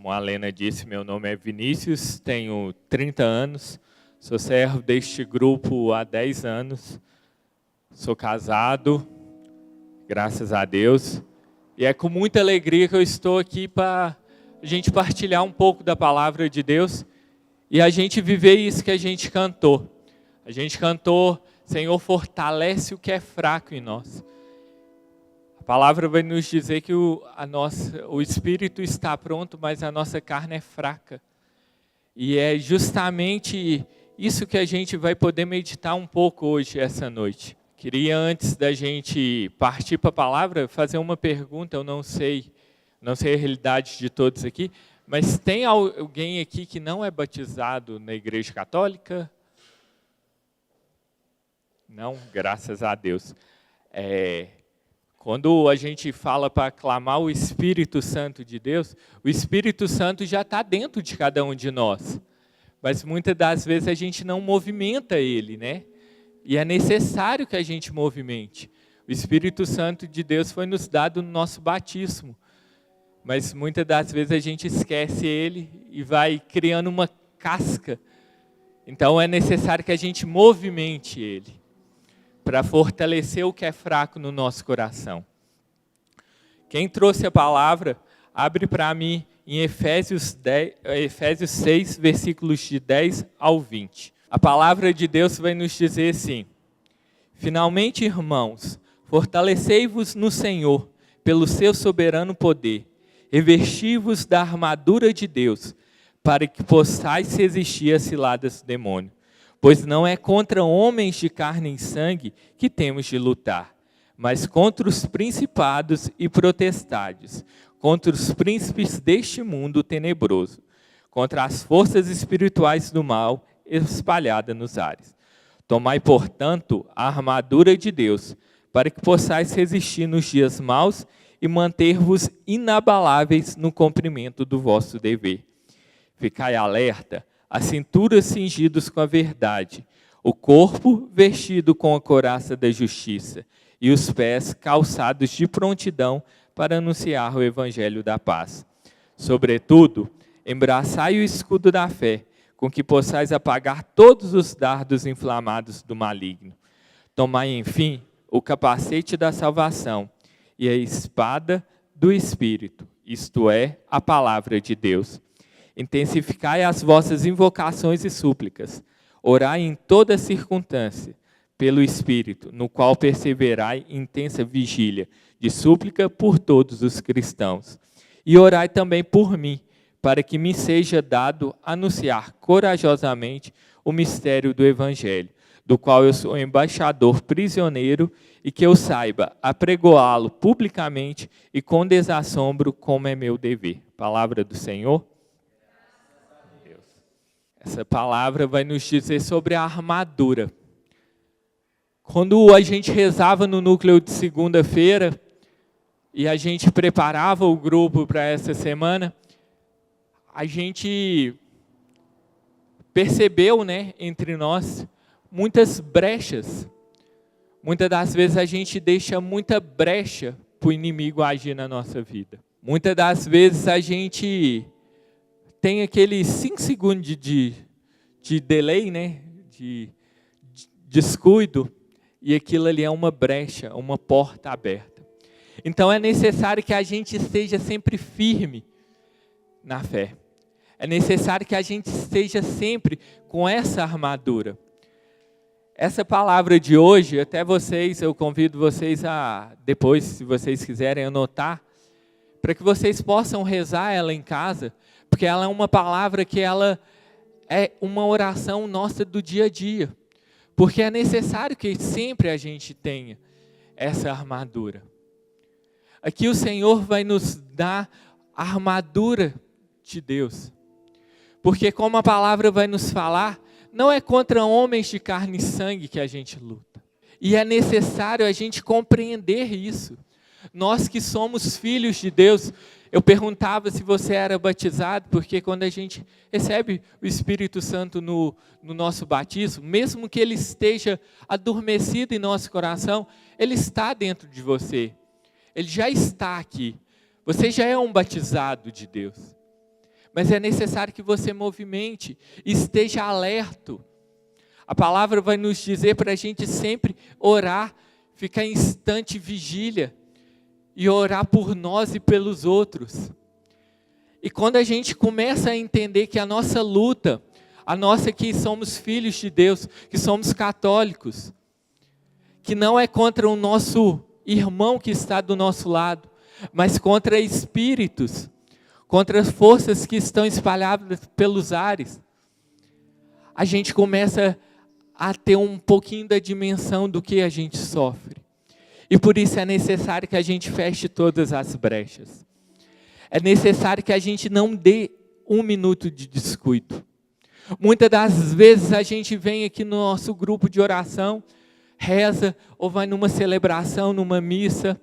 Como a Lena disse, meu nome é Vinícius, tenho 30 anos, sou servo deste grupo há 10 anos, sou casado, graças a Deus, e é com muita alegria que eu estou aqui para a gente partilhar um pouco da palavra de Deus e a gente viver isso que a gente cantou. A gente cantou, Senhor, fortalece o que é fraco em nós. A palavra vai nos dizer que o espírito está pronto, mas a nossa carne é fraca. E é justamente isso que a gente vai poder meditar um pouco hoje, essa noite. Queria, antes da gente partir para a palavra, fazer uma pergunta. Eu não sei a realidade de todos aqui, mas tem alguém aqui que não é batizado na Igreja Católica? Não, graças a Deus. Quando a gente fala para clamar o Espírito Santo de Deus, o Espírito Santo já está dentro de cada um de nós. Mas muitas das vezes a gente não movimenta ele, né? E é necessário que a gente movimente. O Espírito Santo de Deus foi nos dado no nosso batismo. Mas muitas das vezes a gente esquece ele e vai criando uma casca. Então é necessário que a gente movimente ele, para fortalecer o que é fraco no nosso coração. Quem trouxe a palavra, abre para mim em Efésios 6, versículos de 10 ao 20. A palavra de Deus vai nos dizer assim: finalmente, irmãos, fortalecei-vos no Senhor, pelo seu soberano poder, revesti-vos da armadura de Deus, para que possais resistir às ciladas do demônio. Pois não é contra homens de carne e sangue que temos de lutar, mas contra os principados e potestades, contra os príncipes deste mundo tenebroso, contra as forças espirituais do mal espalhadas nos ares. Tomai, portanto, a armadura de Deus, para que possais resistir nos dias maus e manter-vos inabaláveis no cumprimento do vosso dever. Ficai alerta, a cintura cingidos com a verdade, o corpo vestido com a couraça da justiça e os pés calçados de prontidão para anunciar o evangelho da paz. Sobretudo, embraçai o escudo da fé, com que possais apagar todos os dardos inflamados do maligno. Tomai, enfim, o capacete da salvação e a espada do Espírito, isto é, a palavra de Deus. Intensificai as vossas invocações e súplicas. Orai em toda circunstância, pelo Espírito, no qual perseverai em intensa vigília, de súplica por todos os cristãos. E orai também por mim, para que me seja dado anunciar corajosamente o mistério do Evangelho, do qual eu sou embaixador prisioneiro, e que eu saiba apregoá-lo publicamente e com desassombro, como é meu dever. Palavra do Senhor. Essa palavra vai nos dizer sobre a armadura. Quando a gente rezava no núcleo de segunda-feira e a gente preparava o grupo para essa semana, a gente percebeu, né, entre nós, muitas brechas. Muitas das vezes a gente deixa muita brecha para o inimigo agir na nossa vida. Muitas das vezes a gente tem aqueles 5 segundos de delay, né? De descuido, e aquilo ali é uma brecha, uma porta aberta. Então é necessário que a gente esteja sempre firme na fé. É necessário que a gente esteja sempre com essa armadura. Essa palavra de hoje, até vocês, eu convido vocês a, depois, se vocês quiserem anotar, para que vocês possam rezar ela em casa, porque ela é uma palavra que ela é uma oração nossa do dia a dia. Porque é necessário que sempre a gente tenha essa armadura. Aqui o Senhor vai nos dar a armadura de Deus. Porque como a palavra vai nos falar, não é contra homens de carne e sangue que a gente luta. E é necessário a gente compreender isso. Nós que somos filhos de Deus, eu perguntava se você era batizado, porque quando a gente recebe o Espírito Santo no nosso batismo, mesmo que ele esteja adormecido em nosso coração, ele está dentro de você. Ele já está aqui. Você já é um batizado de Deus. mas é necessário que você movimente, esteja alerta. A palavra vai nos dizer para a gente sempre orar, ficar em instante vigília e orar por nós e pelos outros. E quando a gente começa a entender que a nossa luta, a nossa que somos filhos de Deus, que somos católicos, que não é contra o nosso irmão que está do nosso lado, mas contra espíritos, contra forças que estão espalhadas pelos ares, a gente começa a ter um pouquinho da dimensão do que a gente sofre. E por isso é necessário que a gente feche todas as brechas. É necessário que a gente não dê um minuto de descuido. Muitas das vezes a gente vem aqui no nosso grupo de oração, reza, ou vai numa celebração, numa missa,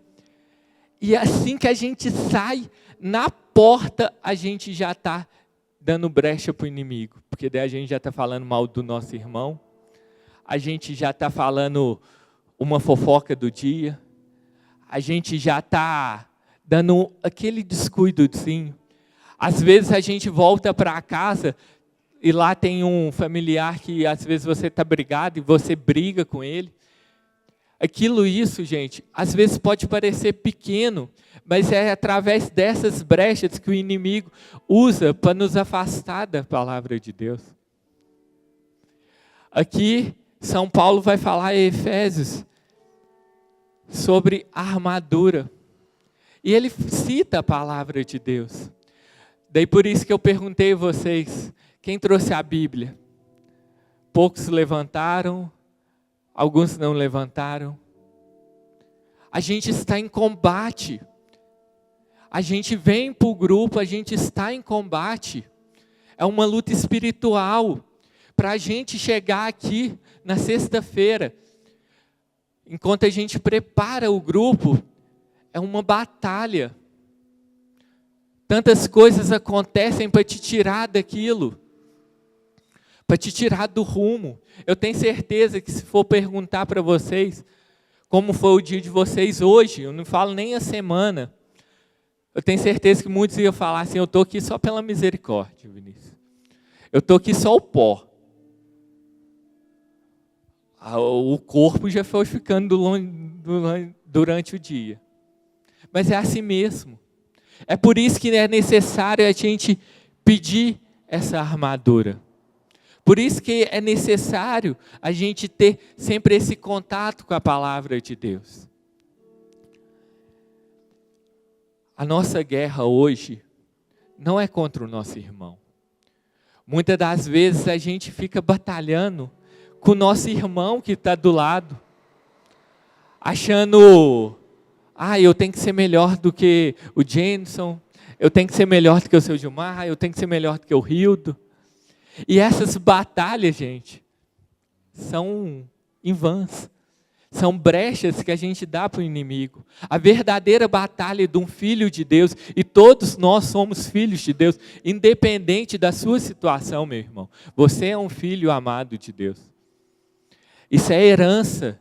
e assim que a gente sai, na porta, a gente já está dando brecha para o inimigo, porque daí a gente já está falando mal do nosso irmão, a gente já está falando uma fofoca do dia, a gente já está dando aquele descuidozinho. Às vezes a gente volta para casa e lá tem um familiar que às vezes você está brigado e você briga com ele. Isso, gente, às vezes pode parecer pequeno, mas é através dessas brechas que o inimigo usa para nos afastar da palavra de Deus. Aqui, São Paulo vai falar em Efésios sobre a armadura. E ele cita a palavra de Deus. Daí por isso que eu perguntei a vocês, quem trouxe a Bíblia? Poucos levantaram, alguns não levantaram. A gente está em combate. A gente vem para o grupo, a gente está em combate. É uma luta espiritual. Para a gente chegar aqui na sexta-feira, enquanto a gente prepara o grupo, é uma batalha. Tantas coisas acontecem para te tirar daquilo, para te tirar do rumo. Eu tenho certeza que se for perguntar para vocês, como foi o dia de vocês hoje, eu não falo nem a semana, eu tenho certeza que muitos iam falar assim, eu estou aqui só pela misericórdia, Vinícius. Eu estou aqui só o pó. O corpo já foi ficando durante o dia. Mas é assim mesmo. É por isso que é necessário a gente pedir essa armadura. Por isso que é necessário a gente ter sempre esse contato com a palavra de Deus. A nossa guerra hoje não é contra o nosso irmão. Muitas das vezes a gente fica batalhando com o nosso irmão que está do lado, achando, eu tenho que ser melhor do que o Jenson, eu tenho que ser melhor do que o seu Gilmar, eu tenho que ser melhor do que o Rildo. E essas batalhas, gente, são em vãs. São brechas que a gente dá para o inimigo. A verdadeira batalha de um filho de Deus, e todos nós somos filhos de Deus, independente da sua situação, meu irmão. Você é um filho amado de Deus. Isso é herança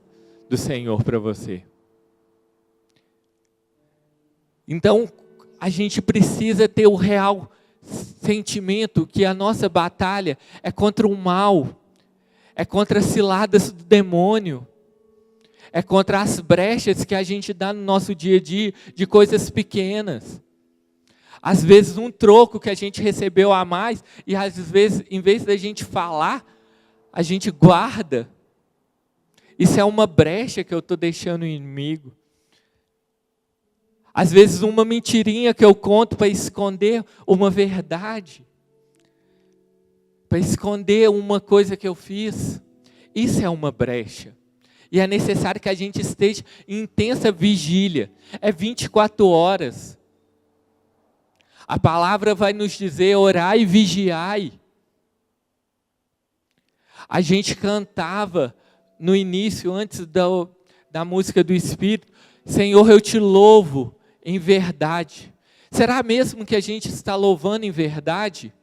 do Senhor para você. Então, a gente precisa ter o real sentimento que a nossa batalha é contra o mal, é contra as ciladas do demônio, é contra as brechas que a gente dá no nosso dia a dia de coisas pequenas. Às vezes um troco que a gente recebeu a mais e às vezes, em vez da gente falar, a gente guarda. Isso é uma brecha que eu estou deixando no inimigo. Às vezes uma mentirinha que eu conto para esconder uma verdade. Para esconder uma coisa que eu fiz. Isso é uma brecha. E é necessário que a gente esteja em intensa vigília. É 24 horas. A palavra vai nos dizer, orai e vigiai. A gente cantava no início, antes da música do Espírito, Senhor, eu te louvo em verdade. Será mesmo que a gente está louvando em verdade?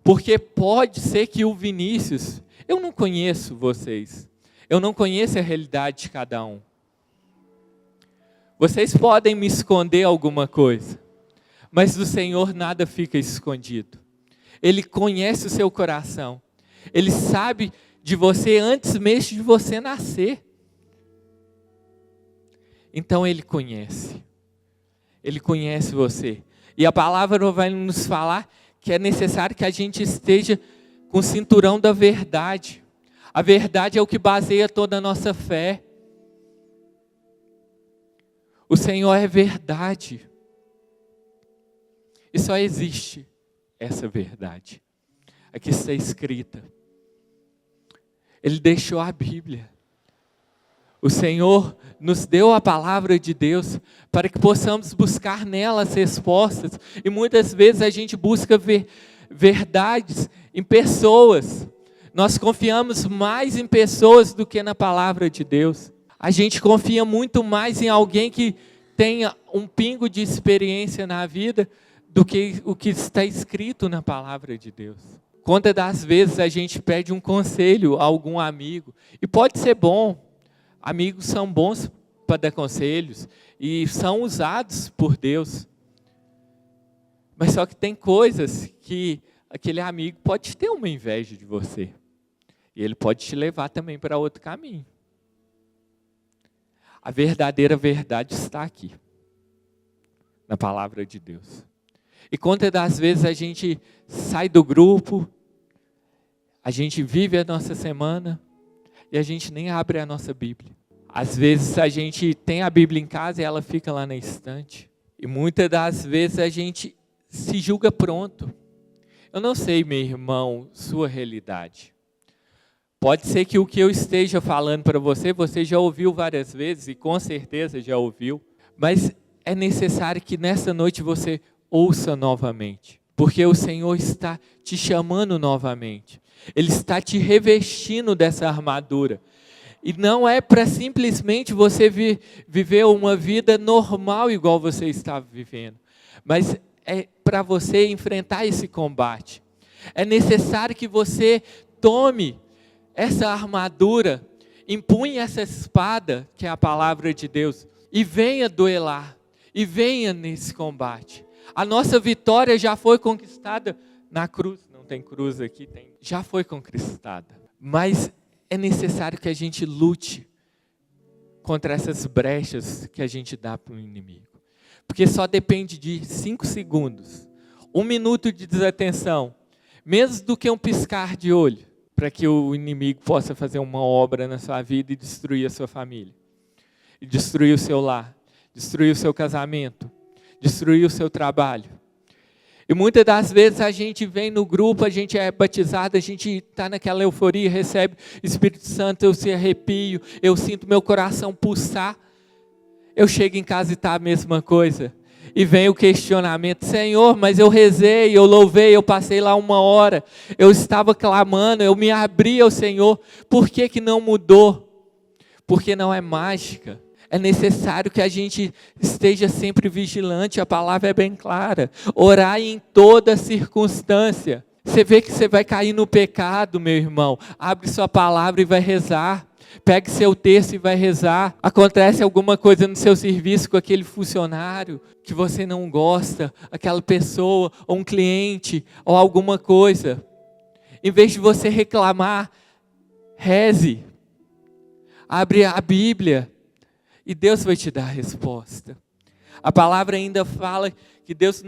Porque pode ser que o Vinícius, eu não conheço vocês, eu não conheço a realidade de cada um. Vocês podem me esconder alguma coisa, Mas do Senhor nada fica escondido. Ele conhece o seu coração. Ele sabe de você antes mesmo de você nascer. Então Ele conhece. Ele conhece você. E a palavra vai nos falar que é necessário que a gente esteja com o cinturão da verdade. A verdade é o que baseia toda a nossa fé. O Senhor é verdade. E só existe essa verdade. Aqui está escrita. Ele deixou a Bíblia. O Senhor nos deu a palavra de Deus para que possamos buscar nela as respostas. E muitas vezes a gente busca verdades em pessoas. Nós confiamos mais em pessoas do que na palavra de Deus. A gente confia muito mais em alguém que tenha um pingo de experiência na vida do que o que está escrito na palavra de Deus. Quantas das vezes a gente pede um conselho a algum amigo, e pode ser bom, amigos são bons para dar conselhos, e são usados por Deus, mas só que tem coisas que aquele amigo pode ter uma inveja de você, e ele pode te levar também para outro caminho. A verdadeira verdade está aqui, na palavra de Deus. E quantas das vezes a gente sai do grupo, a gente vive a nossa semana e a gente nem abre a nossa Bíblia. Às vezes a gente tem a Bíblia em casa e ela fica lá na estante. E muitas das vezes a gente se julga pronto. Eu não sei, meu irmão, sua realidade. Pode ser que o que eu esteja falando para você, você já ouviu várias vezes e com certeza já ouviu. Mas é necessário que nessa noite você ouça novamente, porque o Senhor está te chamando novamente. Ele está te revestindo dessa armadura. E não é para simplesmente você viver uma vida normal igual você está vivendo, mas é para você enfrentar esse combate. É necessário que você tome essa armadura, empunhe essa espada, que é a palavra de Deus, e venha duelar, e venha nesse combate. A nossa vitória já foi conquistada na cruz. Não tem cruz aqui, tem. Já foi conquistada. Mas é necessário que a gente lute contra essas brechas que a gente dá para o inimigo. Porque só depende de 5 segundos, 1 minuto de desatenção, menos do que um piscar de olho, para que o inimigo possa fazer uma obra na sua vida e destruir a sua família. E destruir o seu lar, destruir o seu casamento, destruir o seu trabalho. E muitas das vezes a gente vem no grupo, a gente é batizado, a gente está naquela euforia, recebe o Espírito Santo, eu se arrepio, eu sinto meu coração pulsar. Eu chego em casa e está a mesma coisa. E vem o questionamento: Senhor, mas eu rezei, eu louvei, eu passei lá 1 hora, eu estava clamando, eu me abri ao Senhor, por que que não mudou? Porque não é mágica. É necessário que a gente esteja sempre vigilante, a palavra é bem clara. Orar em toda circunstância. Você vê que você vai cair no pecado, meu irmão. Abre sua palavra e vai rezar. Pegue seu texto e vai rezar. Acontece alguma coisa no seu serviço com aquele funcionário que você não gosta, aquela pessoa, ou um cliente, ou alguma coisa. Em vez de você reclamar, reze. Abre a Bíblia. E Deus vai te dar a resposta. A palavra ainda fala que Deus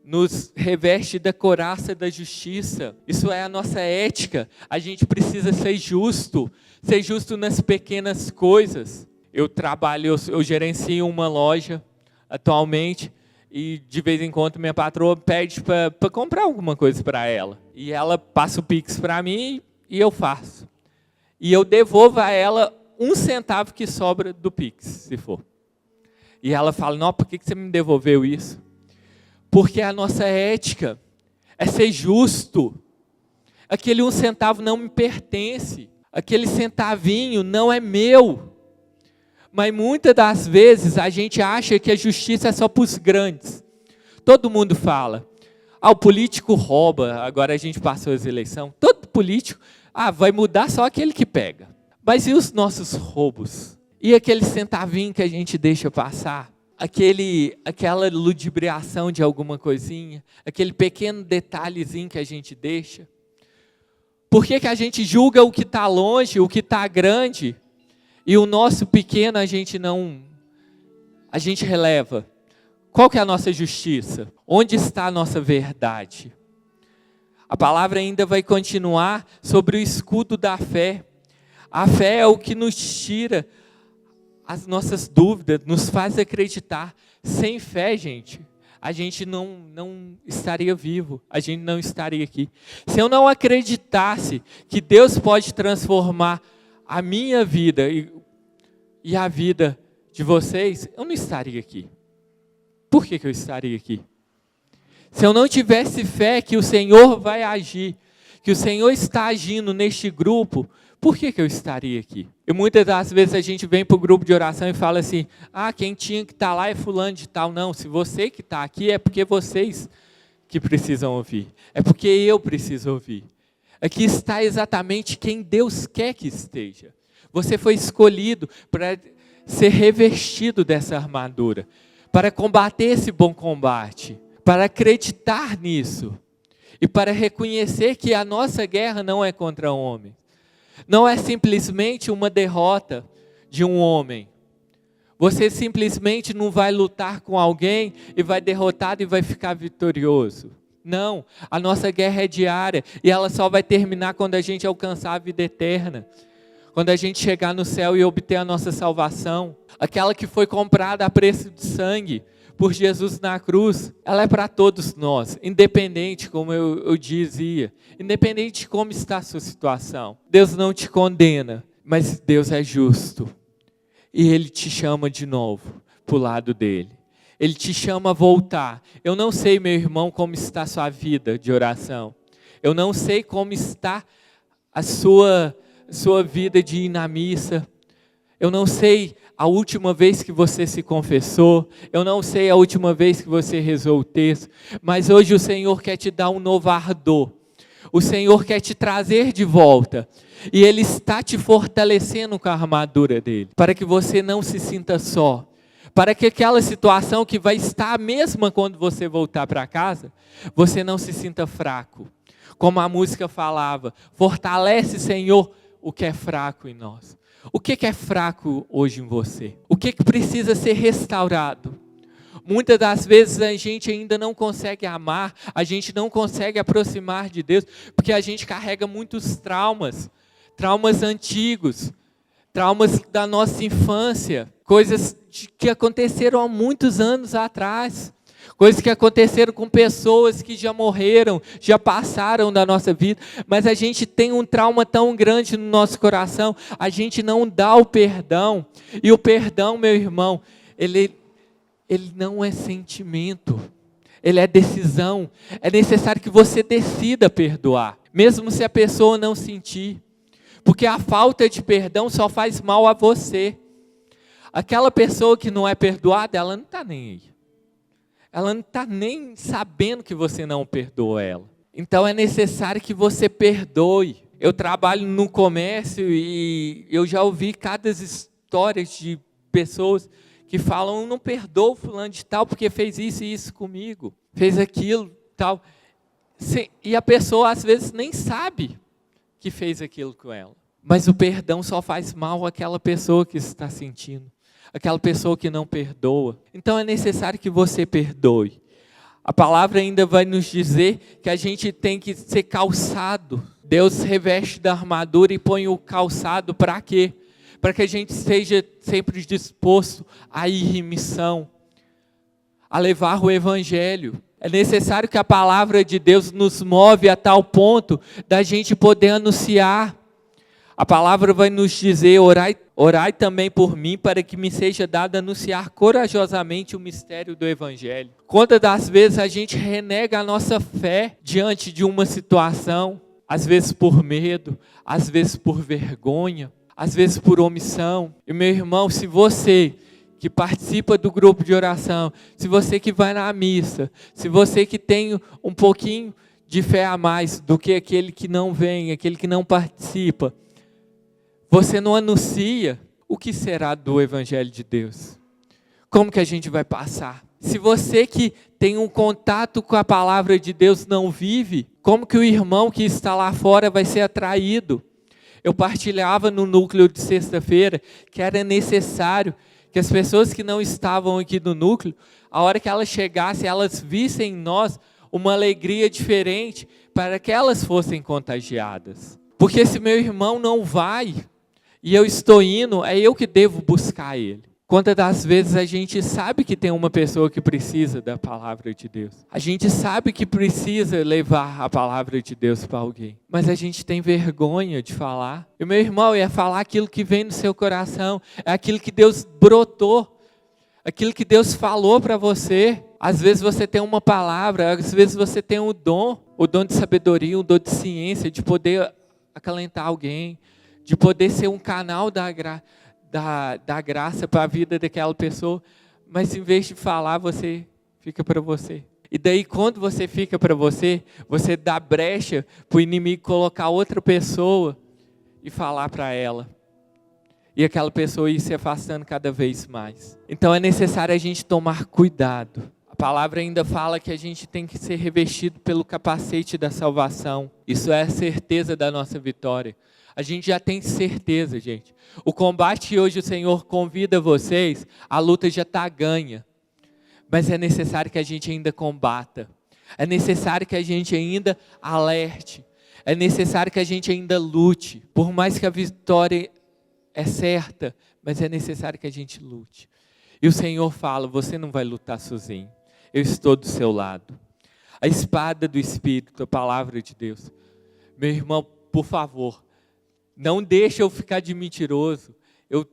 nos reveste da couraça da justiça. Isso é a nossa ética. A gente precisa ser justo nas pequenas coisas. Eu gerencio uma loja atualmente e de vez em quando minha patroa pede para comprar alguma coisa para ela. E ela passa o Pix para mim e eu faço. E eu devolvo a ela 1 centavo que sobra do Pix, se for. E ela fala: não, por que você me devolveu isso? Porque a nossa ética é ser justo. Aquele 1 centavo não me pertence. Aquele centavinho não é meu. Mas muitas das vezes a gente acha que a justiça é só para os grandes. Todo mundo fala: o político rouba, agora a gente passou as eleições. Todo político, vai mudar só aquele que pega. Mas e os nossos roubos? E aquele centavinho que a gente deixa passar? aquela ludibriação de alguma coisinha, aquele pequeno detalhezinho que a gente deixa? Por que a gente julga o que está longe, o que está grande, e o nosso pequeno a gente releva? Qual que é a nossa justiça? Onde está a nossa verdade? A palavra ainda vai continuar sobre o escudo da fé. A fé é o que nos tira as nossas dúvidas, nos faz acreditar. Sem fé, gente, a gente não estaria vivo, a gente não estaria aqui. Se eu não acreditasse que Deus pode transformar a minha vida e a vida de vocês, eu não estaria aqui. Por que eu estaria aqui? Se eu não tivesse fé que o Senhor vai agir, que o Senhor está agindo neste grupo, por que eu estaria aqui? E muitas das vezes a gente vem para o grupo de oração e fala assim, quem tinha que estar lá é fulano de tal. Não, se você que está aqui é porque vocês que precisam ouvir. É porque eu preciso ouvir. Aqui está exatamente quem Deus quer que esteja. Você foi escolhido para ser revestido dessa armadura, para combater esse bom combate, para acreditar nisso e para reconhecer que a nossa guerra não é contra o homem. Não é simplesmente uma derrota de um homem. Você simplesmente não vai lutar com alguém e vai derrotado e vai ficar vitorioso. Não, a nossa guerra é diária e ela só vai terminar quando a gente alcançar a vida eterna. Quando a gente chegar no céu e obter a nossa salvação. Aquela que foi comprada a preço de sangue por Jesus na cruz, ela é para todos nós, independente, como eu dizia, independente de como está a sua situação. Deus não te condena, mas Deus é justo. E Ele te chama de novo para o lado dele. Ele te chama a voltar. Eu não sei, meu irmão, como está a sua vida de oração. Eu não sei como está a sua vida de ir na missa. Eu não sei a última vez que você se confessou, eu não sei a última vez que você rezou o texto, mas hoje o Senhor quer te dar um novo ardor, o Senhor quer te trazer de volta, e Ele está te fortalecendo com a armadura dEle, para que você não se sinta só, para que aquela situação que vai estar a mesma quando você voltar para casa, você não se sinta fraco, como a música falava, fortalece, Senhor, o que é fraco em nós. O que é fraco hoje em você? O que precisa ser restaurado? Muitas das vezes a gente ainda não consegue amar, a gente não consegue aproximar de Deus, porque a gente carrega muitos traumas antigos, traumas da nossa infância, coisas que aconteceram há muitos anos atrás, coisas que aconteceram com pessoas que já morreram, já passaram da nossa vida, mas a gente tem um trauma tão grande no nosso coração, a gente não dá o perdão, e o perdão, meu irmão, ele não é sentimento, ele é decisão, é necessário que você decida perdoar, mesmo se a pessoa não sentir, porque a falta de perdão só faz mal a você, aquela pessoa que não é perdoada, ela não está nem aí. Ela não está nem sabendo que você não perdoa ela. Então é necessário que você perdoe. Eu trabalho no comércio e eu já ouvi cada história de pessoas que falam, não perdoo fulano de tal porque fez isso e isso comigo. Fez aquilo, tal. E a pessoa às vezes nem sabe que fez aquilo com ela. Mas o perdão só faz mal àquela pessoa que está sentindo. Aquela pessoa que não perdoa. Então é necessário que você perdoe. A palavra ainda vai nos dizer que a gente tem que ser calçado. Deus reveste da armadura e põe o calçado para quê? Para que a gente esteja sempre disposto a ir em missão, a levar o evangelho. É necessário que a palavra de Deus nos move a tal ponto da gente poder anunciar. A palavra vai nos dizer, orai também por mim, para que me seja dado anunciar corajosamente o mistério do Evangelho. Quantas das vezes a gente renega a nossa fé diante de uma situação, às vezes por medo, às vezes por vergonha, às vezes por omissão. E meu irmão, se você que participa do grupo de oração, se você que vai na missa, se você que tem um pouquinho de fé a mais do que aquele que não vem, aquele que não participa, você não anuncia, o que será do Evangelho de Deus? como que a gente vai passar? Se você que tem um contato com a palavra de Deus não vive, como que o irmão que está lá fora vai ser atraído? Eu partilhava no núcleo de sexta-feira que era necessário que as pessoas que não estavam aqui no núcleo, a hora que elas chegassem, elas vissem em nós uma alegria diferente para que elas fossem contagiadas. Porque se meu irmão não vai e eu estou indo, é eu que devo buscar ele. Quantas das vezes a gente sabe que tem uma pessoa que precisa da palavra de Deus. A gente sabe que precisa levar a palavra de Deus para alguém. Mas a gente tem vergonha de falar. E meu irmão, é falar aquilo que vem no seu coração. É aquilo que Deus brotou. Aquilo que Deus falou para você. Às vezes você tem uma palavra, às vezes você tem um dom. O dom de sabedoria, o dom de ciência, de poder acalentar alguém. De poder ser um canal da graça para a vida daquela pessoa, mas em vez de falar, você fica para você. E daí quando você fica para você, você dá brecha para o inimigo colocar outra pessoa e falar para ela. E aquela pessoa ir se afastando cada vez mais. Então é necessário a gente tomar cuidado. A palavra ainda fala que a gente tem que ser revestido pelo capacete da salvação. Isso é a certeza da nossa vitória. A gente já tem certeza, gente. O combate que hoje o Senhor convida vocês, a luta já está ganha. Mas é necessário que a gente ainda combata. É necessário que a gente ainda alerte. É necessário que a gente ainda lute. Por mais que a vitória é certa, mas é necessário que a gente lute. E o Senhor fala, você não vai lutar sozinho. Eu estou do seu lado. A espada do Espírito, a palavra de Deus. Meu irmão, por favor, não deixa eu ficar de mentiroso.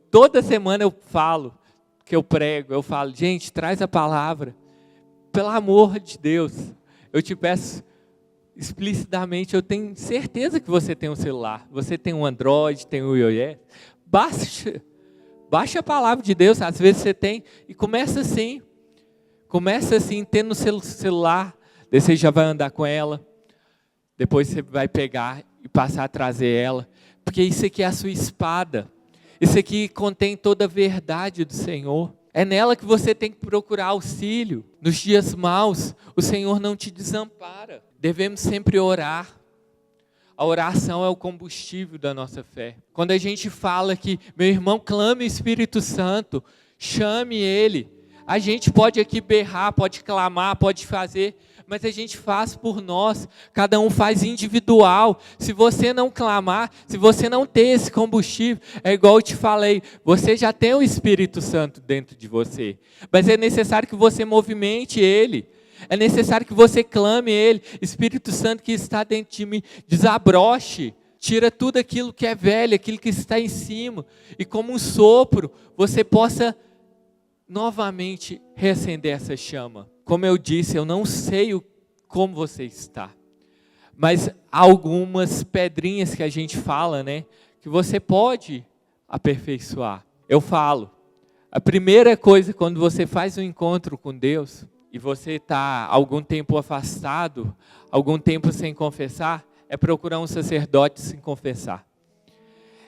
Toda semana eu falo, que eu prego, eu falo, gente, traz a palavra. Pelo amor de Deus, eu te peço explicitamente, eu tenho certeza que você tem um celular, você tem um Android, tem um iOS. Baixa a palavra de Deus, às vezes você tem, e começa assim, tendo no seu celular, daí você já vai andar com ela, depois você vai pegar e passar a trazer ela. Porque isso aqui é a sua espada. Isso aqui contém toda a verdade do Senhor. É nela que você tem que procurar auxílio. Nos dias maus, o Senhor não te desampara. Devemos sempre orar. A oração é o combustível da nossa fé. Quando a gente fala que, meu irmão, clame o Espírito Santo, chame Ele. A gente pode aqui berrar, pode clamar, pode fazer, mas a gente faz por nós, cada um faz individual. Se você não clamar, se você não ter esse combustível, é igual eu te falei, você já tem o Espírito Santo dentro de você, mas é necessário que você movimente ele, é necessário que você clame ele. Espírito Santo que está dentro de mim, desabroche, tira tudo aquilo que é velho, aquilo que está em cima, e como um sopro, você possa novamente reacender essa chama. Como eu disse, eu não sei como você está, mas há algumas pedrinhas que a gente fala, né, que você pode aperfeiçoar. Eu falo, a primeira coisa quando você faz um encontro com Deus, e você está algum tempo afastado, algum tempo sem confessar, é procurar um sacerdote sem confessar.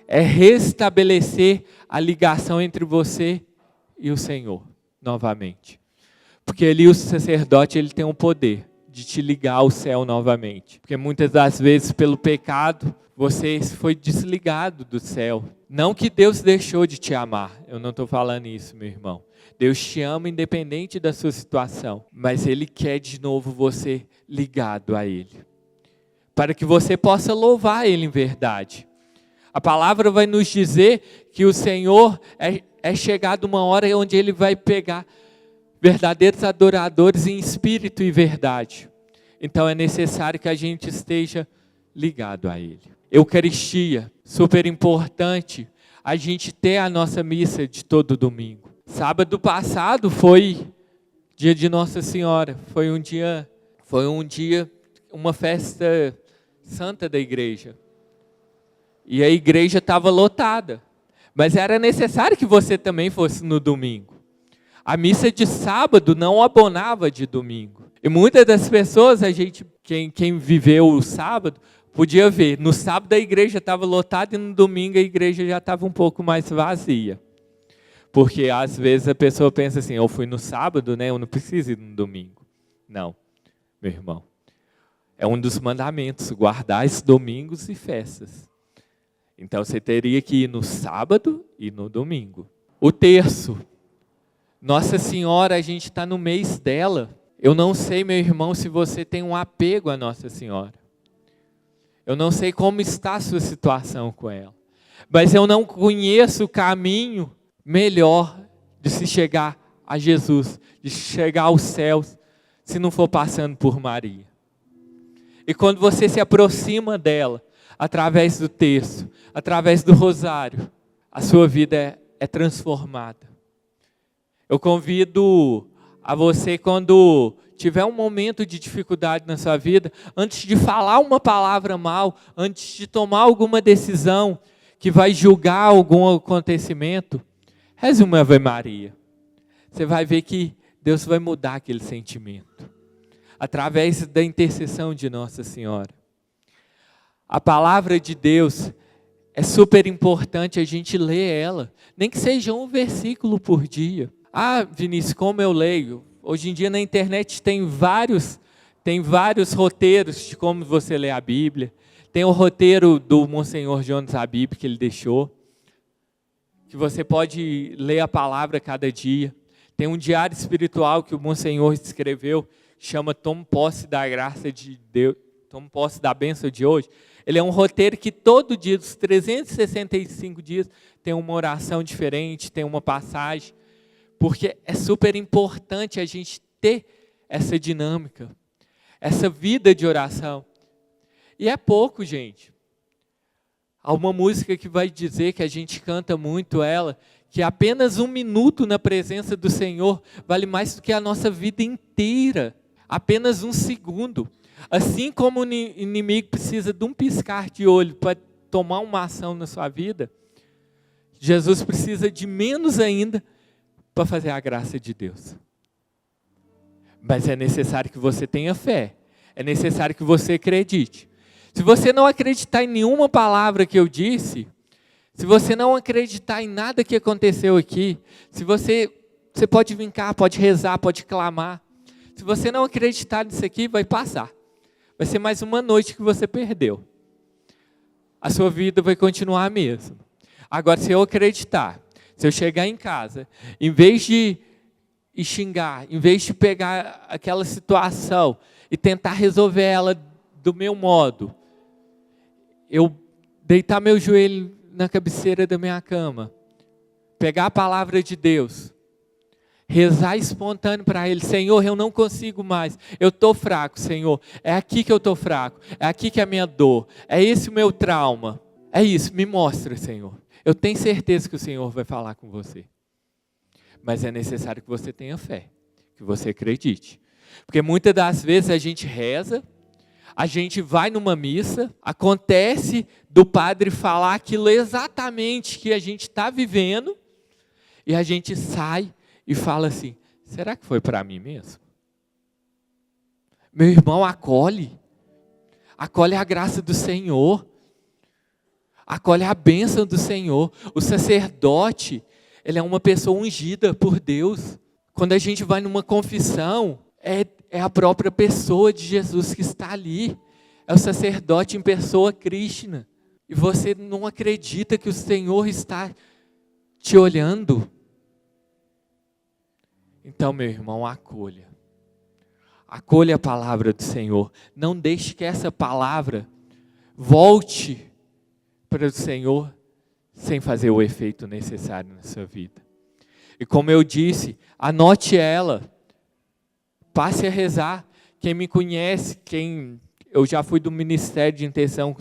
É restabelecer a ligação entre você e o Senhor, novamente. Porque ali o sacerdote ele tem o poder de te ligar ao céu novamente. Porque muitas das vezes pelo pecado você foi desligado do céu. Não que Deus deixou de te amar. Eu não estou falando isso, meu irmão. Deus te ama independente da sua situação. Mas Ele quer de novo você ligado a Ele. Para que você possa louvar Ele em verdade. A palavra vai nos dizer que o Senhor é chegado uma hora onde Ele vai pegar verdadeiros adoradores em espírito e verdade. Então é necessário que a gente esteja ligado a Ele. Eucaristia, super importante, a gente ter a nossa missa de todo domingo. Sábado passado foi dia de Nossa Senhora, foi um dia, uma festa santa da igreja. E a igreja estava lotada, mas era necessário que você também fosse no domingo. A missa de sábado não abonava de domingo. E muitas das pessoas, quem viveu o sábado, podia ver. No sábado a igreja estava lotada e no domingo a igreja já estava um pouco mais vazia. Porque às vezes a pessoa pensa assim, eu fui no sábado, né? Eu não preciso ir no domingo. Não, meu irmão. É um dos mandamentos, guardar domingos e festas. Então você teria que ir no sábado e no domingo. O terço. Nossa Senhora, a gente está no mês dela. Eu não sei, meu irmão, se você tem um apego à Nossa Senhora. Eu não sei como está a sua situação com ela. Mas eu não conheço o caminho melhor de se chegar a Jesus, de chegar aos céus, se não for passando por Maria. E quando você se aproxima dela, através do terço, através do rosário, a sua vida é transformada. Eu convido a você, quando tiver um momento de dificuldade na sua vida, antes de falar uma palavra mal, antes de tomar alguma decisão que vai julgar algum acontecimento, reze uma Ave Maria. Você vai ver que Deus vai mudar aquele sentimento, através da intercessão de Nossa Senhora. A palavra de Deus é super importante a gente ler ela, nem que seja um versículo por dia. Ah, Vinícius, como eu leio? Hoje em dia na internet tem vários roteiros de como você lê a Bíblia. Tem o roteiro do Monsenhor Jonas Habib que ele deixou, que você pode ler a palavra cada dia. Tem um diário espiritual que o Monsenhor escreveu, chama Tome Posse da Graça de Deus, Tome Posse da Bênção de Hoje. Ele é um roteiro que todo dia, dos 365 dias, tem uma oração diferente, tem uma passagem, porque é super importante a gente ter essa dinâmica, essa vida de oração. E é pouco, gente. Há uma música que vai dizer, que a gente canta muito ela, que apenas 1 minuto na presença do Senhor vale mais do que a nossa vida inteira. Apenas 1 segundo. Assim como o inimigo precisa de um piscar de olho para tomar uma ação na sua vida, Jesus precisa de menos ainda para fazer a graça de Deus. Mas é necessário que você tenha fé. É necessário que você acredite. Se você não acreditar em nenhuma palavra que eu disse, se você não acreditar em nada que aconteceu aqui, se você pode vir cá, pode rezar, pode clamar. Se você não acreditar nisso aqui, vai passar. Vai ser mais uma noite que você perdeu. A sua vida vai continuar a mesma. Agora, se eu acreditar, se eu chegar em casa, em vez de xingar, em vez de pegar aquela situação e tentar resolver ela do meu modo, eu deitar meu joelho na cabeceira da minha cama, pegar a palavra de Deus, rezar espontâneo para Ele: Senhor, eu não consigo mais, eu estou fraco, Senhor, é aqui que eu estou fraco, é aqui que é a minha dor, é esse o meu trauma, é isso, me mostra, Senhor. Eu tenho certeza que o Senhor vai falar com você. Mas é necessário que você tenha fé, que você acredite. Porque muitas das vezes a gente reza, a gente vai numa missa, acontece do padre falar aquilo exatamente que a gente está vivendo, e a gente sai e fala assim: será que foi para mim mesmo? Meu irmão, acolhe a graça do Senhor, acolhe a bênção do Senhor. O sacerdote, ele é uma pessoa ungida por Deus. Quando a gente vai numa confissão, é a própria pessoa de Jesus que está ali. É o sacerdote em pessoa Krishna. E você não acredita que o Senhor está te olhando? Então, meu irmão, acolha. Acolha a palavra do Senhor. Não deixe que essa palavra volte para o Senhor sem fazer o efeito necessário na sua vida. E como eu disse, anote ela. Passe a rezar. Quem me conhece, eu já fui do Ministério de Intercessão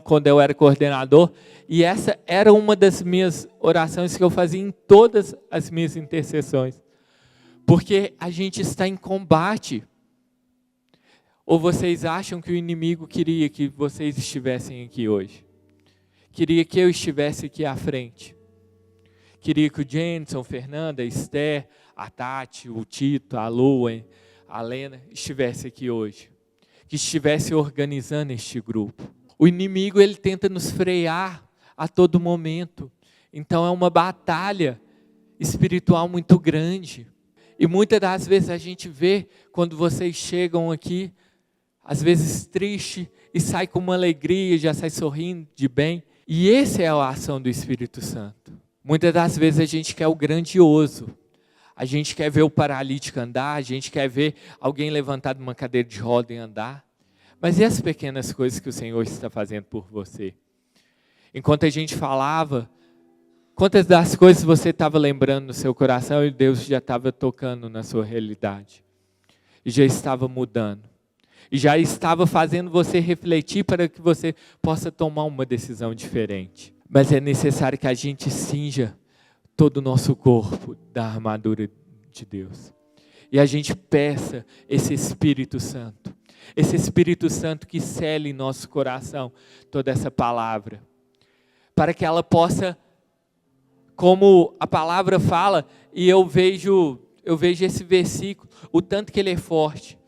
quando eu era coordenador, e essa era uma das minhas orações que eu fazia em todas as minhas intercessões. Porque a gente está em combate. Ou vocês acham que o inimigo queria que vocês estivessem aqui hoje? Queria que eu estivesse aqui à frente. Queria que o Jenson, a Fernanda, a Esther, a Tati, o Tito, a Lua, a Lena estivesse aqui hoje. Que estivesse organizando este grupo. O inimigo, ele tenta nos frear a todo momento. Então é uma batalha espiritual muito grande. E muitas das vezes a gente vê, quando vocês chegam aqui, às vezes triste, e sai com uma alegria, já sai sorrindo de bem. E essa é a ação do Espírito Santo. Muitas das vezes a gente quer o grandioso. A gente quer ver o paralítico andar, a gente quer ver alguém levantado de uma cadeira de roda e andar. Mas e as pequenas coisas que o Senhor está fazendo por você? Enquanto a gente falava, quantas das coisas você estava lembrando no seu coração e Deus já estava tocando na sua realidade? E já estava mudando. E já estava fazendo você refletir para que você possa tomar uma decisão diferente. Mas é necessário que a gente cinja todo o nosso corpo da armadura de Deus. E a gente peça esse Espírito Santo. Esse Espírito Santo que cele em nosso coração toda essa palavra. Para que ela possa, como a palavra fala, e eu vejo esse versículo, o tanto que ele é forte,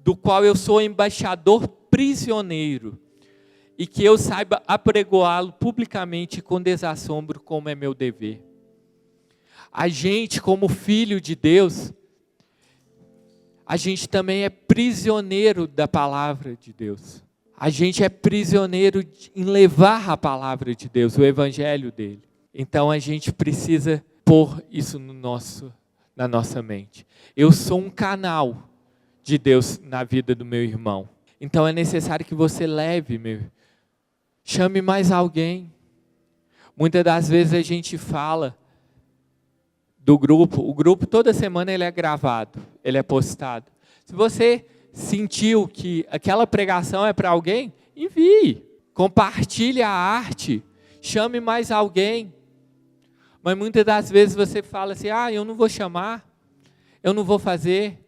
do qual eu sou embaixador prisioneiro, e que eu saiba apregoá-lo publicamente com desassombro, como é meu dever. A gente, como filho de Deus, a gente também é prisioneiro da palavra de Deus. A gente é prisioneiro em levar a palavra de Deus, o evangelho dele. Então a gente precisa pôr isso na nossa mente. Eu sou um canal de Deus na vida do meu irmão. Então é necessário que você chame mais alguém. Muitas das vezes a gente fala do grupo, o grupo toda semana ele é gravado, ele é postado. Se você sentiu que aquela pregação é para alguém, envie, compartilhe a arte, chame mais alguém. Mas muitas das vezes você fala assim, eu não vou chamar, eu não vou fazer,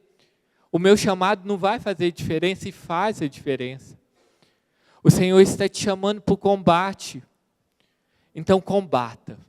o meu chamado não vai fazer diferença, e faz a diferença. O Senhor está te chamando para o combate, então combata.